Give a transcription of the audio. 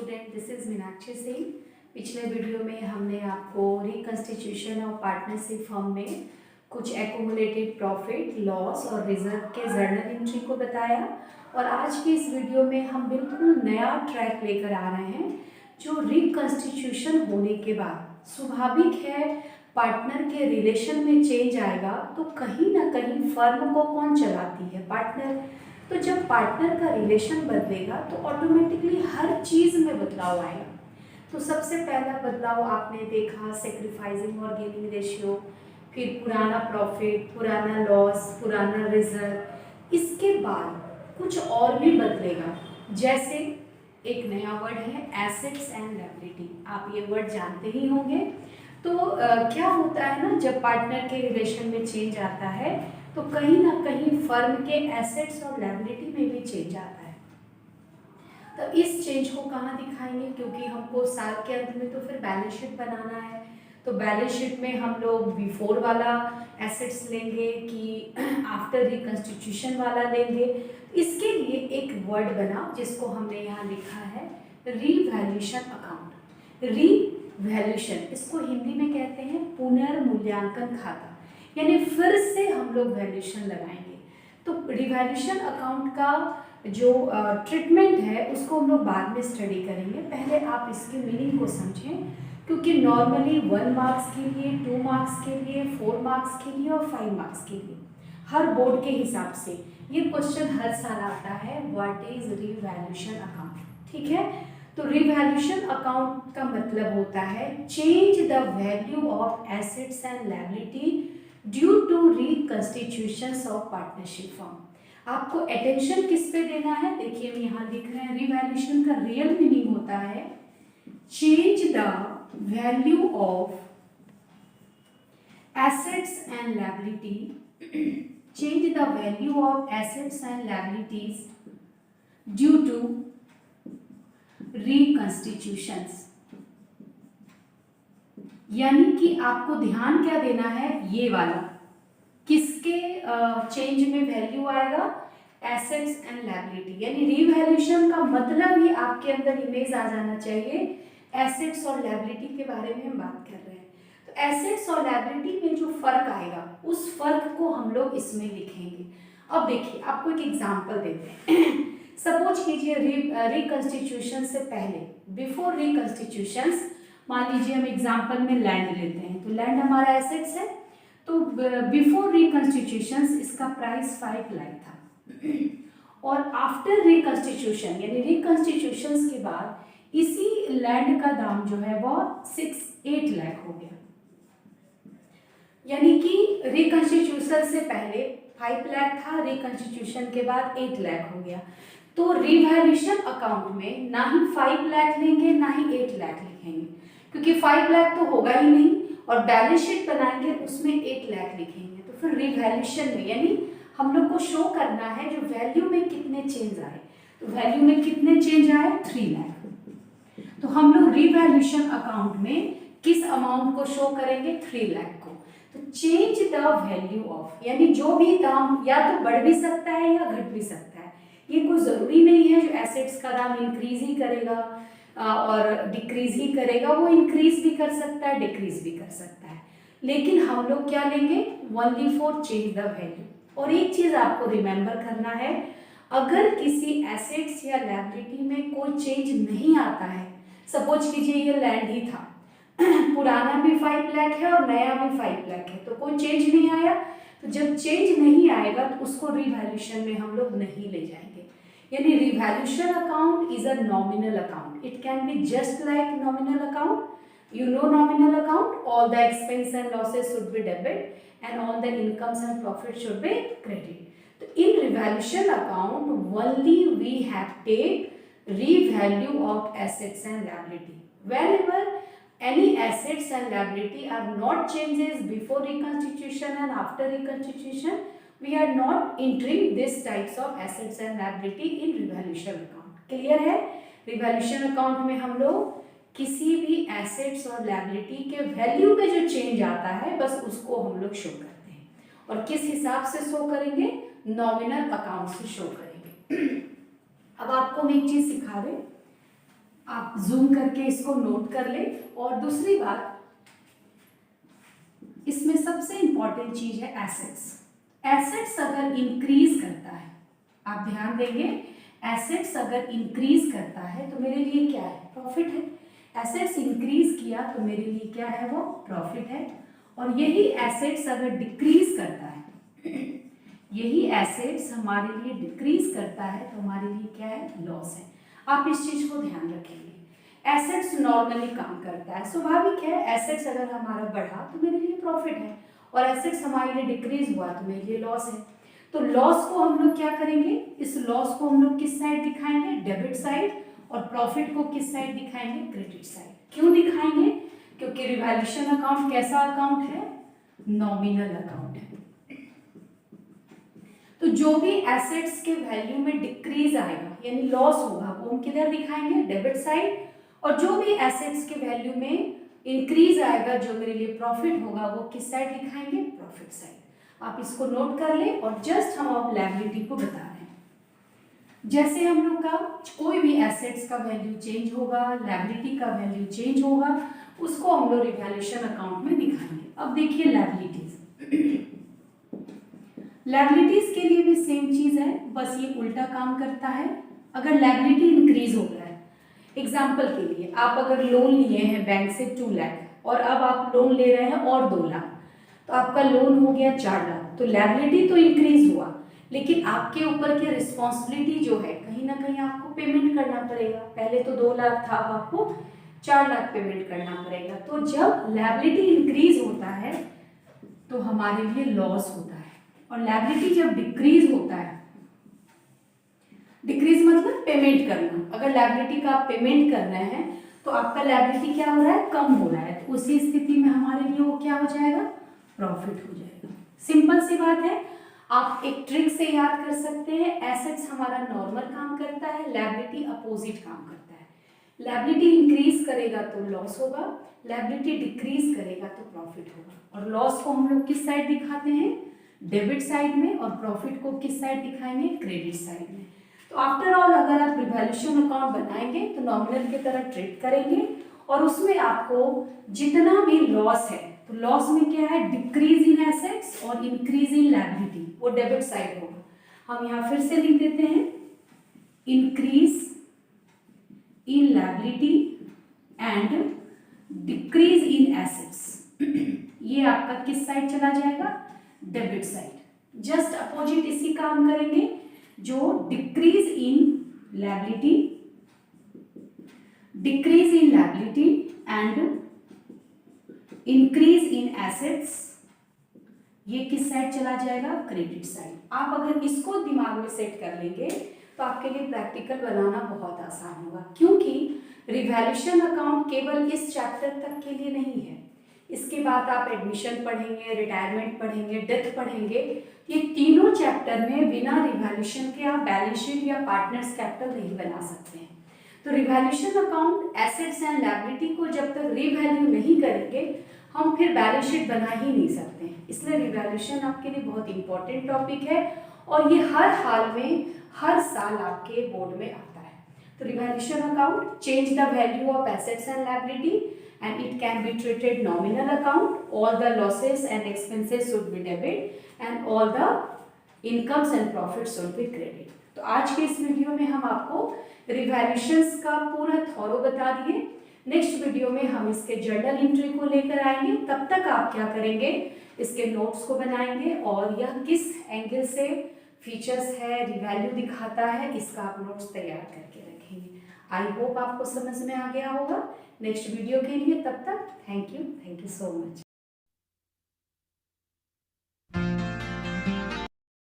Student, this is Meenakshi Singh. पिछले video में हमने आपको रिकंस्टिट्यूशन ऑफ पार्टनरशिप फर्म में कुछ एक्यूमुलेटेड प्रॉफिट, लॉस और रिजर्व के जर्नल एंट्री को बताया और आज की इस वीडियो में हम बिल्कुल नया ट्रैक लेकर आ रहे हैं जो रिकंस्टिट्यूशन होने के बाद स्वाभाविक है पार्टनर के रिलेशन में चेंज आएगा तो कहीं ना कहीं फर्म को कौन चलाती है, पार्टनर। तो जब पार्टनर का रिलेशन बदलेगा तो ऑटोमेटिकली हर चीज़ में बदलाव आएगा। तो सबसे पहला बदलाव आपने देखा सेक्रीफाइसिंग और गेनिंग रेशियो, फिर पुराना प्रॉफिट, पुराना लॉस, पुराना रिजर्व। इसके बाद कुछ और भी बदलेगा, जैसे एक नया वर्ड है एसेट्स एंड लायबिलिटी। आप ये वर्ड जानते ही होंगे। तो क्या होता है ना, जब पार्टनर के रिलेशन में चेंज आता है तो कहीं ना कहीं फर्म के एसेट्स और लायबिलिटी में भी चेंज आता है। तो इस चेंज को कहाँ दिखाएंगे, क्योंकि हमको साल के अंत में तो फिर बैलेंस शीट बनाना है। तो बैलेंस शीट में हम लोग बिफोर वाला एसेट्स लेंगे कि आफ्टर रिकंस्टिट्यूशन वाला लेंगे। इसके लिए एक वर्ड बना जिसको हमने यहाँ लिखा है रीवैल्यूएशन अकाउंट। रीवैल्यूएशन इसको हिंदी में कहते हैं पुनर्मूल्यांकन खाता, यानी फिर से हम लोग वैल्यूएशन लगाएंगे। तो रिवैल्यूएशन अकाउंट का जो ट्रीटमेंट है उसको हम लोग बाद में स्टडी करेंगे। पहले आप इसके मीनिंग को समझें, क्योंकि नॉर्मली 1 मार्क्स के लिए, 2 मार्क्स के लिए, 4 मार्क्स के लिए और 5 मार्क्स के लिए हर बोर्ड के हिसाब से ये क्वेश्चन हर साल आता है, व्हाट इज रिवैल्यूएशन अकाउंट। ठीक है, तो रिवैल्यूएशन अकाउंट का मतलब होता है change the value of assets and liability due to reconstitutions of partnership firm. आपको अटेंशन किस पे देना है, देखिए हम यहाँ लिख रहे हैं रिवैल्यूएशन का रियल मीनिंग होता है change the value of assets and liability, change the value of assets and liabilities due to reconstitutions. यानी कि आपको ध्यान क्या देना है, ये वाला किसके चेंज में वैल्यू आएगा, एसेट्स एंड लायबिलिटी। यानी रिवैल्यूएशन का मतलब ही आपके अंदर इमेज आ जाना चाहिए एसेट्स और लायबिलिटी के बारे में हम बात कर रहे हैं। तो एसेट्स और लायबिलिटी में जो फर्क आएगा उस फर्क को हम लोग इसमें लिखेंगे। अब देखिए आपको एक एग्जांपल देते हैं। सपोज कीजिए रिकंस्टिट्यूशन से पहले, बिफोर रिकंस्टिट्यूशंस, मान लीजिए हम एग्जांपल में लैंड लेते हैं। तो लैंड हमारा एसेट्स है, तो बिफोर रिकंस्टिट्यूशंस इसका प्राइस 5 लाख था और आफ्टर रिकंस्टिट्यूशन यानी रिकंस्टिट्यूशंस के बाद इसी लैंड का दाम जो है वो 8 लाख हो गया। यानी कि रिकंस्टिट्यूशन से पहले 5 लाख था, रिकंस्टिट्यूशन के बाद 8 लाख हो गया। तो रिवैल्यूएशन अकाउंट में ना ही 5 लाख लेंगे ना ही 8 लाख लिखेंगे, क्योंकि 5 लाख तो होगा ही नहीं और बैलेंस शीट बनाएंगे उसमें 8 लाख लिखेंगे। तो फिर रिवैल्यूएशन में यानी हम लोग को शो करना है जो वैल्यू में कितने चेंज आए। तो वैल्यू में कितने चेंज आए, 3 लाख। तो हम लोग रिवैल्यूएशन अकाउंट में किस अमाउंट को शो करेंगे, 3 लाख को। तो चेंज द वैल्यू ऑफ, यानी जो भी दाम या तो बढ़ भी सकता है या घट भी सकता है। ये कोई जरूरी नहीं है जो एसेट्स का दाम इंक्रीज ही करेगा और डिक्रीज ही करेगा, वो इंक्रीज भी कर सकता है, डिक्रीज भी कर सकता है। लेकिन हम लोग क्या लेंगे, only for change the value. और एक चीज आपको रिमेंबर करना है, अगर किसी एसेट्स या लायबिलिटी में कोई चेंज नहीं आता है, सपोज कीजिए ये लैंड ही था, पुराना भी 5 लाख है और नया भी 5 लाख है, तो कोई चेंज नहीं आया। तो जब चेंज नहीं आएगा तो उसको रिवैल्यूएशन में हम लोग नहीं ले जाएंगे। यानी revaluation account is a nominal account, it can be just like nominal account. You know nominal account, all the expense and losses should be debit and all the incomes and profit should be credit. So in revaluation account only we have take revalue of assets and liability. Whenever any assets and liability are not changes before reconstitution and after reconstitution, we are not entering this types of assets and liability in revaluation account. Clear है? revaluation account में हम लोग किसी भी assets और liability के value में जो चेंज आता है बस उसको हम लोग शो करते हैं। और किस हिसाब से शो करेंगे, नॉमिनल अकाउंट से शो करेंगे। अब आपको हम एक चीज सिखा दें, आप जूम करके इसको नोट कर ले। और दूसरी बात, इसमें सबसे इंपॉर्टेंट चीज है एसेट्स। एसेट्स अगर इंक्रीज करता है, आप ध्यान देंगे, एसेट्स अगर इंक्रीज करता है तो मेरे लिए क्या है, प्रॉफिट है। एसेट्स इंक्रीज किया तो मेरे लिए क्या है, वो प्रॉफिट है। और यही एसेट्स अगर डिक्रीज करता है, यही एसेट्स हमारे लिए डिक्रीज करता है तो हमारे लिए क्या है, लॉस है। आप इस चीज को ध्यान रखेंगे। एसेट्स नॉर्मली काम करता है, स्वाभाविक है। एसेट्स अगर हमारा बढ़ा तो मेरे लिए प्रॉफिट है, और एसेट्स हमारे लिए डिक्रीज हुआ तो मेरे लिए लॉस है। तो लॉस को हम लोग क्या करेंगे, इस लॉस को हम लोग किस साइड दिखाएंगे, डेबिट साइड, और प्रॉफिट को किस साइड दिखाएंगे, क्रेडिट साइड। क्यों दिखाएंगे, क्योंकि रिवैल्यूएशन अकाउंट कैसा अकाउंट है, नॉमिनल अकाउंट है। तो जो भी एसेट्स के वैल्यू में डिक्रीज आएगा यानी लॉस होगा, वो हम किधर दिखाएंगे, डेबिट साइड। और जो भी एसेट्स के वैल्यू में इंक्रीज आएगा, जो मेरे लिए प्रॉफिट होगा, वो किस साइड दिखाएंगे, प्रॉफिट साइड। आप इसको नोट कर ले। और जस्ट हम अब लायबिलिटी को बता रहे हैं। जैसे हम लोग का कोई भी एसेट्स का वैल्यू चेंज होगा, लायबिलिटी का वैल्यू चेंज होगा, उसको हम लोग रिवैल्यूएशन अकाउंट में दिखाएंगे। अब देखिए लायबिलिटीज, लायबिलिटीज के लिए भी सेम चीज है, बस ये उल्टा काम करता है। अगर लायबिलिटी इंक्रीज हो रहा है, एग्जाम्पल के लिए आप अगर लोन लिए हैं बैंक से 2 लाख और अब आप लोन ले रहे हैं और 2 लाख, तो आपका लोन हो गया 4 लाख। तो लायबिलिटी तो इंक्रीज हुआ, लेकिन आपके ऊपर की रिस्पॉन्सिबिलिटी जो है, कहीं ना कहीं आपको पेमेंट करना पड़ेगा। पहले तो 2 लाख था, अब आपको 4 लाख पेमेंट करना पड़ेगा। तो जब लायबिलिटी इंक्रीज होता है तो हमारे लिए लॉस होता है, और लायबिलिटी जब डिक्रीज होता है, डिक्रीज मतलब पेमेंट करना, अगर लायबिलिटी का आप पेमेंट कर रहे हैं तो आपका लायबिलिटी क्या हो रहा है, कम हो रहा है। तो उसी स्थिति में हमारे लिए वो क्या हो जाएगा, प्रॉफिट हो जाएगा। सिंपल सी बात है, आप एक ट्रिक से याद कर सकते हैं। एसेट्स हमारा नॉर्मल काम करता है, लायबिलिटी अपोजिट काम करता है। लायबिलिटी इंक्रीज करेगा तो लॉस होगा, लायबिलिटी डिक्रीज करेगा तो प्रॉफिट होगा। और लॉस को हम लोग किस साइड दिखाते हैं, डेबिट साइड में, और प्रॉफिट को किस साइड दिखाएंगे, क्रेडिट साइड में। तो आफ्टर ऑल अगर आप रिवैल्यूएशन अकाउंट बनाएंगे तो नॉमिनल की तरह ट्रीट करेंगे, और उसमें आपको जितना भी लॉस है, तो लॉस में क्या है, डिक्रीज इन एसेट्स और इंक्रीज इन लायबिलिटी, वो डेबिट साइड होगा। हम यहाँ फिर से लिख देते हैं, increase in liability and decrease in assets. ये आपका किस साइड चला जाएगा, डेबिट साइड। जस्ट अपोजिट इसी काम करेंगे, जो decrease in liability, decrease in liability and increase in assets, ये किस साइड चला जाएगा, क्रेडिट साइड। आप अगर इसको दिमाग में सेट कर लेंगे तो आपके लिए प्रैक्टिकल बनाना बहुत आसान होगा, क्योंकि रिवैल्यूएशन अकाउंट केवल इस चैप्टर तक के लिए नहीं है। इसके बाद आप एडमिशन पढ़ेंगे, रिटायरमेंट पढ़ेंगे, डेथ पढ़ेंगे। ये तीनों चैप्टर में बिना रिवैल्यूएशन के आप बैलेंस शीट या पार्टनर्स कैपिटल नहीं बना सकते हैं। तो revaluation account assets and liability को जब तक रिवैल्यू नहीं करेंगे, हम फिर बैलेंस शीट बना ही नहीं सकते हैं। इसलिए रिवैल्यूएशन आपके लिए बहुत इंपॉर्टेंट टॉपिक है, और ये हर हाल में, हर साल आपके बोर्ड में आता है। तो revaluation account change the value of assets and liability and it can be treated nominal account. All the losses and expenses should be debit and all the incomes and profits should be credit. तो आज के इस video में हम आपको रिवैल्यूएशंस का पूरा thorough बता दिए। नेक्स्ट वीडियो में हम इसके जर्नल एंट्री को लेकर आएंगे। तब तक आप क्या करेंगे, इसके नोट्स को बनाएंगे, और यह किस एंगल से फीचर्स है, रिवैल्यू दिखाता है, इसका आप नोट्स तैयार करके रखेंगे। आई होप आपको समझ में आ गया होगा। नेक्स्ट वीडियो के लिए तब तक थैंक यू सो मच।